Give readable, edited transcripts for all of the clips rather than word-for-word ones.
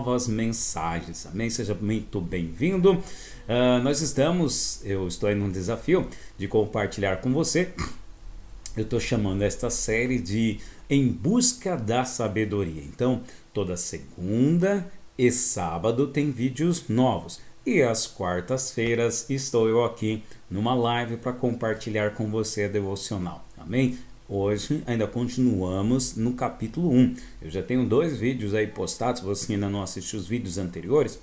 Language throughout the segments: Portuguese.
Novas mensagens, amém? Seja muito bem-vindo. Eu estou em um desafio de compartilhar com você. Eu estou chamando esta série de Em Busca da Sabedoria. Então, toda segunda e sábado tem vídeos novos. E às quartas-feiras estou eu aqui numa live para compartilhar com você a devocional, amém? Hoje ainda continuamos no capítulo 1. Eu já tenho 2 vídeos aí postados. Se você ainda não assistiu os vídeos anteriores,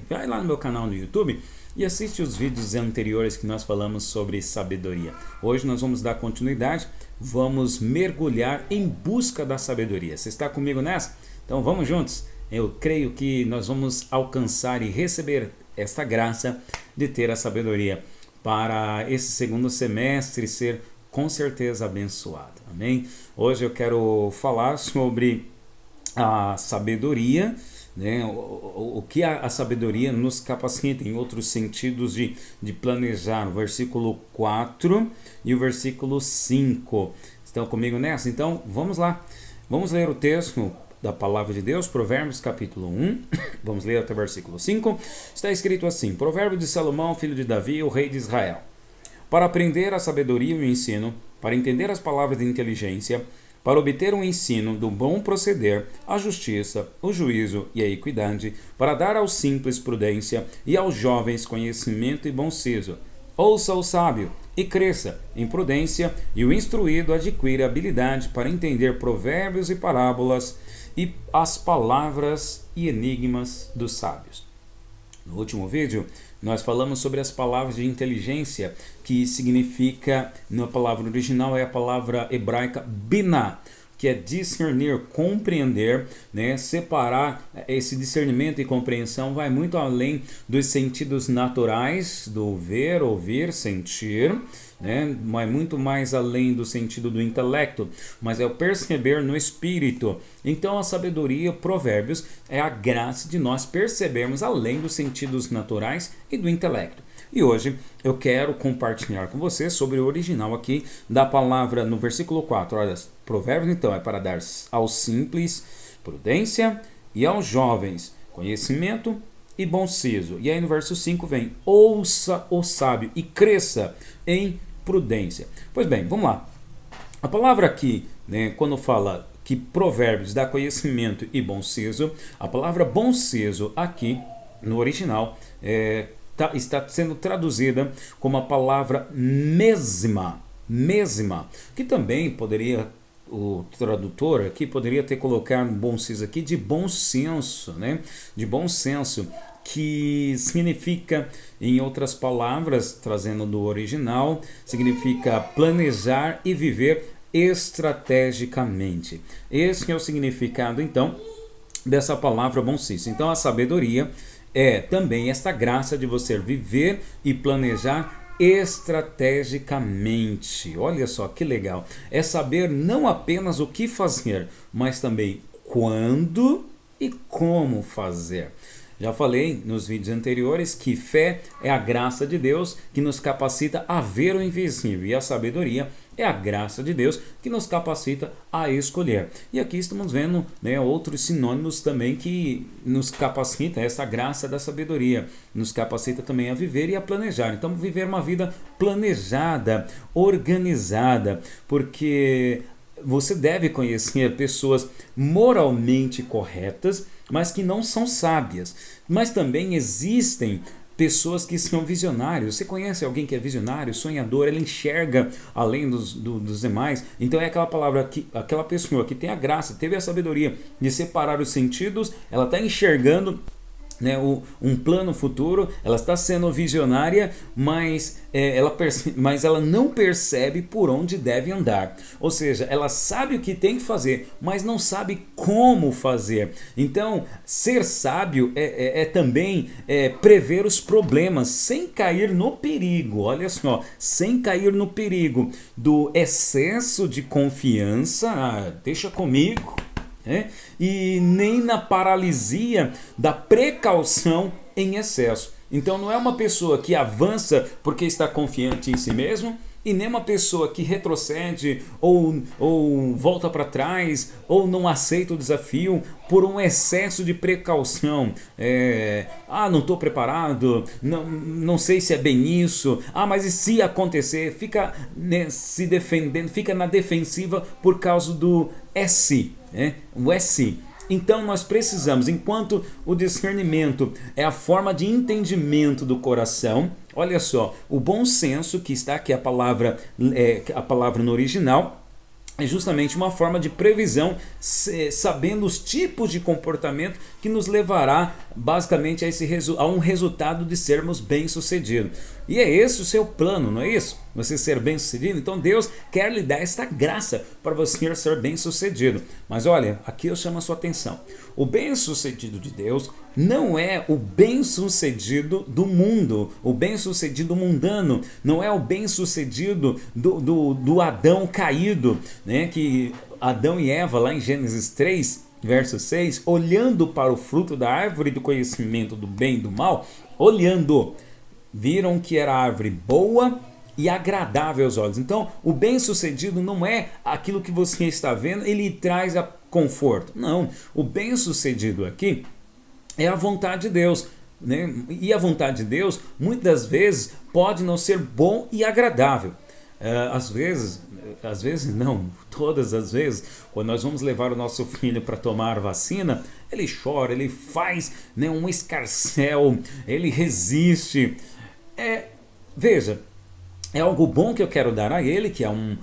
vai lá no meu canal no YouTube e assiste os vídeos anteriores que nós falamos sobre sabedoria. Hoje nós vamos dar continuidade, vamos mergulhar em busca da sabedoria. Você está comigo nessa? Então vamos juntos. Eu creio que nós vamos alcançar e receber esta graça de ter a sabedoria para esse segundo semestre ser com certeza abençoado, amém? Hoje eu quero falar sobre a sabedoria, né? O que a sabedoria nos capacita em outros sentidos de planejar, o versículo 4 e o versículo 5. Estão comigo nessa? Então vamos lá, vamos ler o texto da palavra de Deus, Provérbios capítulo 1, vamos ler até o versículo 5. Está escrito assim: Provérbio de Salomão, filho de Davi, o rei de Israel. Para aprender a sabedoria e o ensino, para entender as palavras de inteligência, para obter um ensino do bom proceder, a justiça, o juízo e a equidade, para dar aos simples prudência e aos jovens conhecimento e bom siso. Ouça o sábio e cresça em prudência, e o instruído adquire habilidade para entender provérbios e parábolas e as palavras e enigmas dos sábios. No último vídeo, nós falamos sobre as palavras de inteligência, que significa, na palavra original, é a palavra hebraica binah, que é discernir, compreender, né? Separar. Esse discernimento e compreensão vai muito além dos sentidos naturais, do ver, ouvir, sentir, né? Vai muito mais além do sentido do intelecto, mas é o perceber no espírito. Então a sabedoria, Provérbios, é a graça de nós percebermos além dos sentidos naturais e do intelecto. E hoje eu quero compartilhar com você sobre o original aqui da palavra no versículo 4. Olha, Provérbios então é para dar aos simples prudência e aos jovens conhecimento e bom siso. E aí no verso 5 vem: ouça o sábio e cresça em prudência. Pois bem, vamos lá. A palavra aqui, né, quando fala que Provérbios dá conhecimento e bom siso, a palavra bom siso aqui no original está sendo traduzida como a palavra mesma, que também poderia, o tradutor aqui poderia ter colocado bom siso aqui de bom senso, né? De bom senso, que significa, em outras palavras, trazendo do original, significa planejar e viver estrategicamente. Esse é o significado, então, dessa palavra bom senso. Então, a sabedoria é também esta graça de você viver e planejar estrategicamente. Olha só que legal. É saber não apenas o que fazer, mas também quando e como fazer. Já falei nos vídeos anteriores que fé é a graça de Deus que nos capacita a ver o invisível, e a sabedoria é a graça de Deus que nos capacita a escolher. E aqui estamos vendo, né, outros sinônimos também que nos capacita, essa graça da sabedoria, nos capacita também a viver e a planejar. Então, viver uma vida planejada, organizada, porque você deve conhecer pessoas moralmente corretas, mas que não são sábias. Mas também existem pessoas que são visionários. Você conhece alguém que é visionário, sonhador, ele enxerga além dos demais. Então é aquela palavra que aquela pessoa que tem a graça, teve a sabedoria de separar os sentidos, ela está enxergando, né, um plano futuro, ela está sendo visionária, mas ela não percebe por onde deve andar. Ou seja, ela sabe o que tem que fazer, mas não sabe como fazer. Então, ser sábio é também prever os problemas sem cair no perigo. Olha só, sem cair no perigo do excesso de confiança. Deixa comigo. E nem na paralisia da precaução em excesso. Então não é uma pessoa que avança porque está confiante em si mesmo, E nem uma pessoa que retrocede ou volta para trás ou não aceita o desafio por um excesso de precaução. Não estou preparado, não sei se é bem isso. Mas e se acontecer? Fica, né, se defendendo, fica na defensiva por causa do se. O se. Então nós precisamos, enquanto o discernimento é a forma de entendimento do coração, olha só, o bom senso, que está aqui a palavra no original, é justamente uma forma de previsão, sabendo os tipos de comportamento que nos levará basicamente a um resultado de sermos bem-sucedidos. E é esse o seu plano, não é isso? Você ser bem-sucedido? Então Deus quer lhe dar esta graça para você ser bem-sucedido. Mas olha, aqui eu chamo a sua atenção. O bem-sucedido de Deus não é o bem-sucedido do mundo, o bem-sucedido mundano, não é o bem-sucedido do Adão caído, né? Que Adão e Eva, lá em Gênesis 3, verso 6, olhando para o fruto da árvore do conhecimento do bem e do mal, olhando, viram que era árvore boa e agradável aos olhos. Então, o bem-sucedido não é aquilo que você está vendo, ele traz a conforto. Não, o bem-sucedido aqui é a vontade de Deus, né? E a vontade de Deus, muitas vezes, pode não ser bom e agradável. Às vezes não, todas as vezes, quando nós vamos levar o nosso filho para tomar vacina, ele chora, ele faz, né, um escarcéu, ele resiste. Veja, é algo bom que eu quero dar a ele, que é um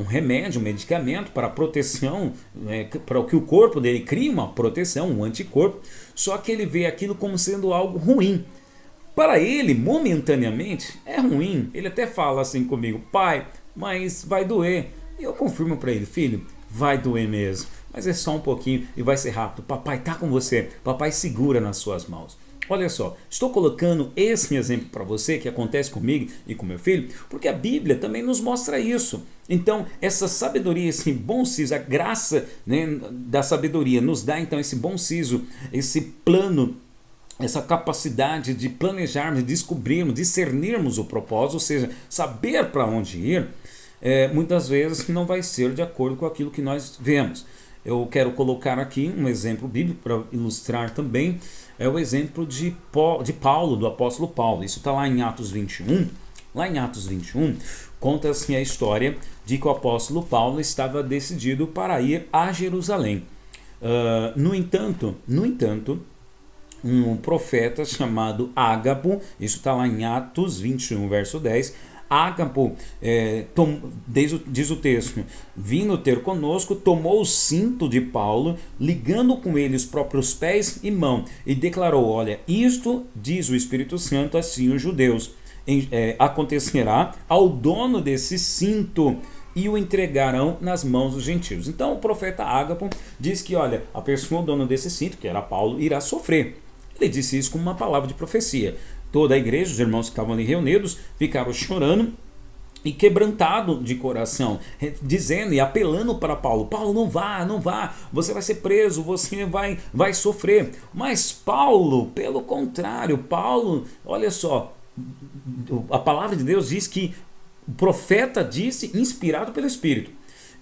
remédio, um medicamento para proteção, para que o corpo dele crie uma proteção, um anticorpo, só que ele vê aquilo como sendo algo ruim. Para ele, momentaneamente, é ruim. Ele até fala assim comigo: pai, mas vai doer. E eu confirmo para ele: filho, vai doer mesmo, mas é só um pouquinho e vai ser rápido. Papai está com você, papai segura nas suas mãos. Olha só, estou colocando esse exemplo para você que acontece comigo e com meu filho, porque a Bíblia também nos mostra isso. Então, essa sabedoria, esse bom siso, a graça, né, da sabedoria nos dá então esse bom siso, esse plano, essa capacidade de planejarmos, de descobrirmos, discernirmos o propósito, ou seja, saber para onde ir, muitas vezes não vai ser de acordo com aquilo que nós vemos. Eu quero colocar aqui um exemplo bíblico para ilustrar também, é o exemplo de Paulo, do apóstolo Paulo. Isso está lá em Atos 21. Lá em Atos 21, conta assim a história de que o apóstolo Paulo estava decidido para ir a Jerusalém. No entanto, um profeta chamado Ágabo, isso está lá em Atos 21, verso 10, Ágabo, diz o texto, vindo ter conosco, tomou o cinto de Paulo, ligando com ele os próprios pés e mão, e declarou: olha, isto diz o Espírito Santo assim os judeus, acontecerá ao dono desse cinto, e o entregarão nas mãos dos gentios. Então o profeta Ágabo diz que, olha, a pessoa, o dono desse cinto, que era Paulo, irá sofrer. Ele disse isso como uma palavra de profecia. Toda a igreja, os irmãos que estavam ali reunidos, ficaram chorando e quebrantado de coração, dizendo e apelando para Paulo: Paulo, não vá, você vai ser preso, você vai sofrer. Mas Paulo, pelo contrário, Paulo, olha só, a palavra de Deus diz que o profeta disse, inspirado pelo Espírito.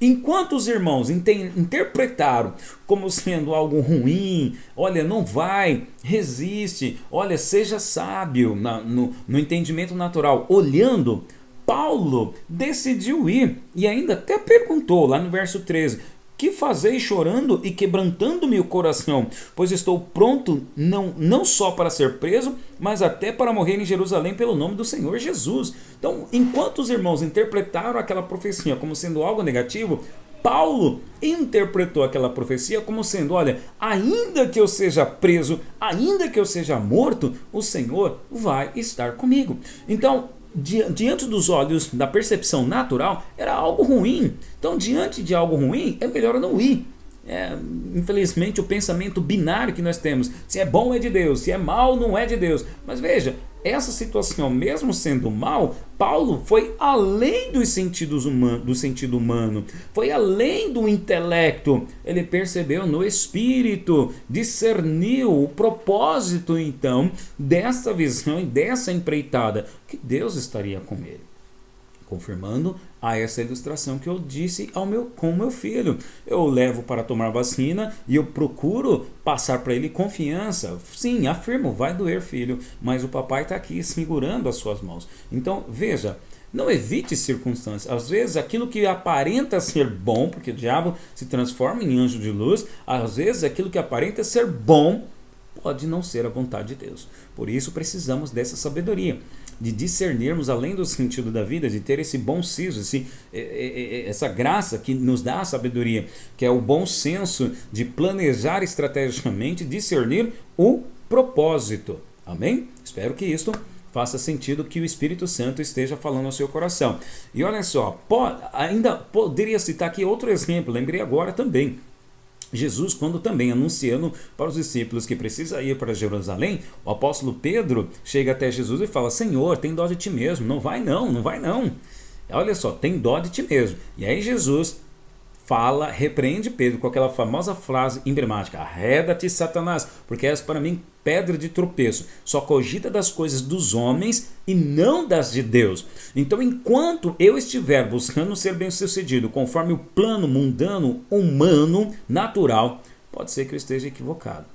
Enquanto os irmãos interpretaram como sendo algo ruim, olha, não vai, resiste, olha, seja sábio no entendimento natural, olhando, Paulo decidiu ir e ainda até perguntou lá no verso 13: que fazeis chorando e quebrantando-me o coração? Pois estou pronto não só para ser preso, mas até para morrer em Jerusalém pelo nome do Senhor Jesus. Então, enquanto os irmãos interpretaram aquela profecia como sendo algo negativo, Paulo interpretou aquela profecia como sendo: olha, ainda que eu seja preso, ainda que eu seja morto, o Senhor vai estar comigo. Então, diante dos olhos da percepção natural, era algo ruim. Então, diante de algo ruim, é melhor não ir. Infelizmente, o pensamento binário que nós temos: se é bom é de Deus, se é mal não é de Deus. Mas veja, essa situação, mesmo sendo mal, Paulo foi além do sentido humano, foi além do intelecto. Ele percebeu no espírito, discerniu o propósito então dessa visão e dessa empreitada, que Deus estaria com ele. confirmando a essa ilustração que eu disse com o meu filho. Eu o levo para tomar vacina e eu procuro passar para ele confiança. Sim, afirmo, vai doer, filho, mas o papai está aqui segurando as suas mãos. Então, veja, não evite circunstâncias. Às vezes aquilo que aparenta ser bom, porque o diabo se transforma em anjo de luz, às vezes aquilo que aparenta ser bom pode não ser a vontade de Deus. Por isso precisamos dessa sabedoria, de discernirmos além do sentido da vida, de ter esse bom siso, essa graça que nos dá a sabedoria, que é o bom senso de planejar estrategicamente, discernir o propósito. Amém? Espero que isto faça sentido, que o Espírito Santo esteja falando ao seu coração. E olha só, ainda poderia citar aqui outro exemplo, lembrei agora também. Jesus, quando também anunciando para os discípulos que precisa ir para Jerusalém, o apóstolo Pedro chega até Jesus e fala: Senhor, tem dó de ti mesmo, não vai não. Olha só, tem dó de ti mesmo. E aí Jesus repreende Pedro com aquela famosa frase emblemática: arreda-te, Satanás, porque és para mim pedra de tropeço, só cogita das coisas dos homens e não das de Deus. Então, enquanto eu estiver buscando ser bem-sucedido conforme o plano mundano, humano, natural, pode ser que eu esteja equivocado.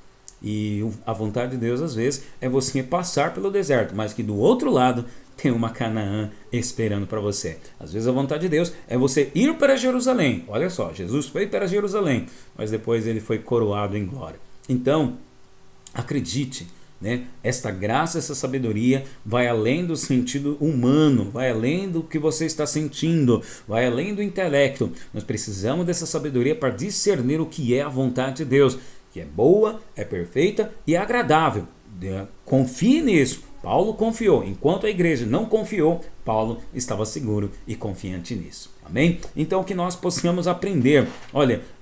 E a vontade de Deus, às vezes, é você passar pelo deserto, mas que do outro lado tem uma Canaã esperando para você. Às vezes a vontade de Deus é você ir para Jerusalém. Olha só, Jesus foi para Jerusalém, mas depois ele foi coroado em glória. Então, acredite, né? Esta graça, essa sabedoria vai além do sentido humano, vai além do que você está sentindo, vai além do intelecto. Nós precisamos dessa sabedoria para discernir o que é a vontade de Deus, que é boa, é perfeita e é agradável. Confie nisso. Paulo confiou. Enquanto a igreja não confiou, Paulo estava seguro e confiante nisso. Amém? Então, que nós possamos aprender,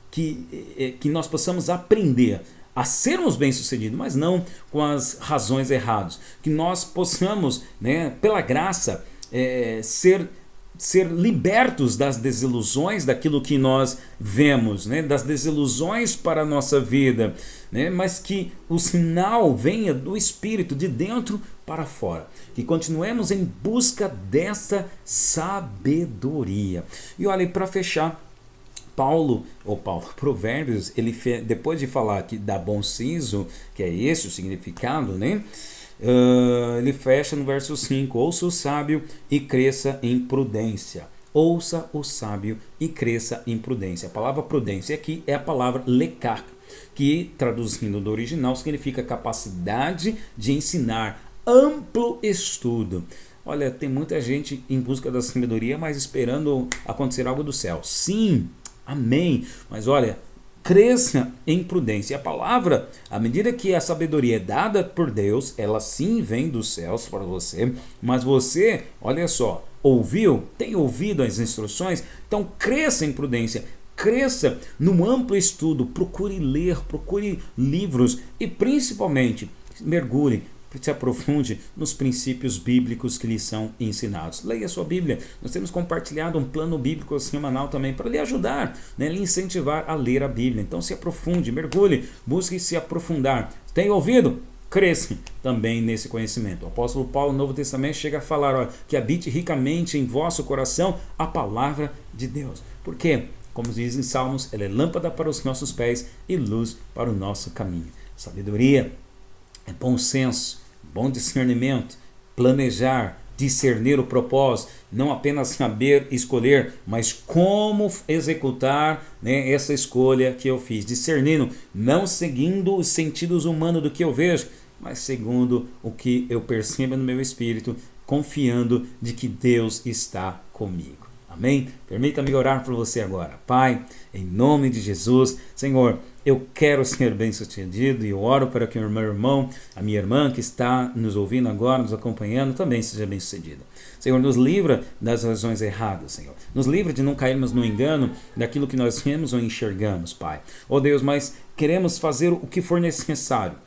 que nós possamos aprender a sermos bem-sucedidos, mas não com as razões erradas. Que nós possamos, pela graça, ser libertos das desilusões daquilo que nós vemos, das desilusões para a nossa vida, mas que o sinal venha do Espírito, de dentro para fora, que continuemos em busca dessa sabedoria. E olha, para fechar, Provérbios, depois de falar que dá bom siso, que é esse o significado, ele fecha no verso 5: ouça o sábio e cresça em prudência. Ouça o sábio e cresça em prudência. A palavra prudência aqui é a palavra lekar, que traduzindo do original significa capacidade de ensinar, amplo estudo. Olha, tem muita gente em busca da sabedoria, mas esperando acontecer algo do céu. Sim, amém. Mas olha, cresça em prudência. A palavra, à medida que a sabedoria é dada por Deus, ela sim vem dos céus para você, mas você, olha só, tem ouvido as instruções? Então cresça em prudência, cresça num amplo estudo, procure ler, procure livros e principalmente mergulhe, se aprofunde nos princípios bíblicos que lhe são ensinados. Leia a sua Bíblia. Nós temos compartilhado um plano bíblico semanal também para lhe ajudar, lhe incentivar a ler a Bíblia. Então se aprofunde, mergulhe, busque se aprofundar. Tem ouvido? Cresça também nesse conhecimento. O apóstolo Paulo, no Novo Testamento, chega a falar que habite ricamente em vosso coração a palavra de Deus. Por quê? Como diz em Salmos, ela é lâmpada para os nossos pés e luz para o nosso caminho. Sabedoria é bom senso, bom discernimento, planejar, discernir o propósito, não apenas saber escolher, mas como executar essa escolha que eu fiz, discernindo, não seguindo os sentidos humanos do que eu vejo, mas segundo o que eu percebo no meu espírito, confiando de que Deus está comigo. Amém? Permita-me orar por você agora. Pai, em nome de Jesus, Senhor, eu quero ser bem-sucedido e eu oro para que o meu irmão, a minha irmã que está nos ouvindo agora, nos acompanhando, também seja bem-sucedida. Senhor, nos livra das razões erradas, Senhor. Nos livra de não cairmos no engano daquilo que nós vemos ou enxergamos, Pai. Oh Deus, mas queremos fazer o que for necessário.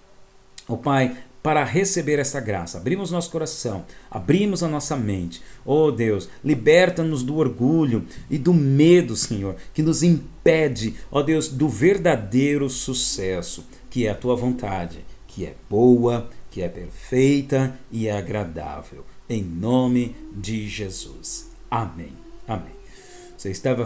Oh Pai, para receber essa graça, abrimos nosso coração, abrimos a nossa mente. Oh Deus, liberta-nos do orgulho e do medo, Senhor, que nos impede, ó Deus, do verdadeiro sucesso, que é a Tua vontade, que é boa, que é perfeita e é agradável. Em nome de Jesus. Amém. Amém. Você esteve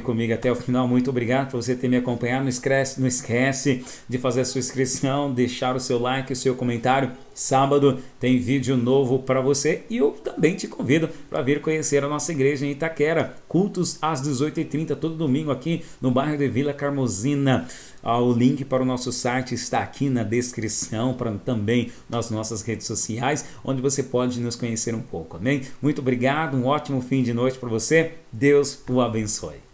comigo até o final. Muito obrigado por você ter me acompanhado. Não esquece de fazer a sua inscrição, deixar o seu like, o seu comentário. Sábado tem vídeo novo para você e eu também te convido para vir conhecer a nossa igreja em Itaquera. Cultos às 18h30, todo domingo aqui no bairro de Vila Carmozina. O link para o nosso site está aqui na descrição, também nas nossas redes sociais, onde você pode nos conhecer um pouco, amém? Muito obrigado, um ótimo fim de noite para você. Deus o abençoe.